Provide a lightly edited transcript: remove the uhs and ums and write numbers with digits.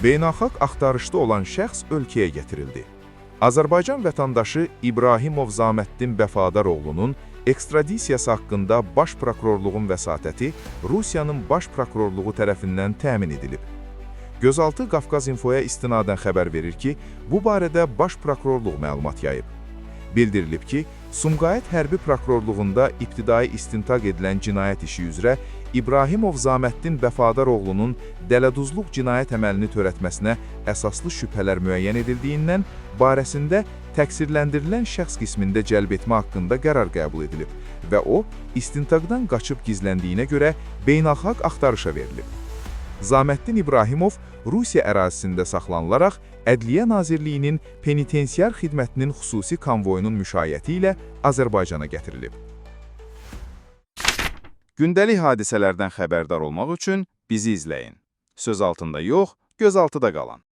Beynəlxalq axtarışda olan şəxs ölkəyə gətirildi. Azərbaycan vətəndaşı İbrahimov Zaməddin Bəfadaroğlunun ekstradisiyası haqqında Baş Prokurorluğun vəsatəti Rusiyanın Baş Prokurorluğu tərəfindən təmin edilib. Gözaltı Qafqaz İnfoya istinadən xəbər verir ki, bu barədə Baş Prokurorluq məlumat yayıb. Bildirilib ki, Sumqayıt Hərbi Prokurorluğunda ibtidai istintaq edilən cinayət işi üzrə İbrahimov Zaməddin Bəfadaroğlunun dələduzluq cinayət əməlini törətməsinə əsaslı şübhələr müəyyən edildiyindən, barəsində təqsirləndirilən şəxs qismində cəlb etmə haqqında qərar qəbul edilib və o, istintaqdan qaçıb gizləndiyinə görə beynəlxalq axtarışa verilib. Zaməddin İbrahimov Rusiya ərazisində saxlanılaraq Ədliyyə Nazirliyinin penitensiar xidmətinin xüsusi konvoyunun müşayiəti ilə Azərbaycana gətirilib. Gündəlik hadisələrdən xəbərdar olmaq üçün bizi izləyin. Söz altında yox, göz altıda qalın.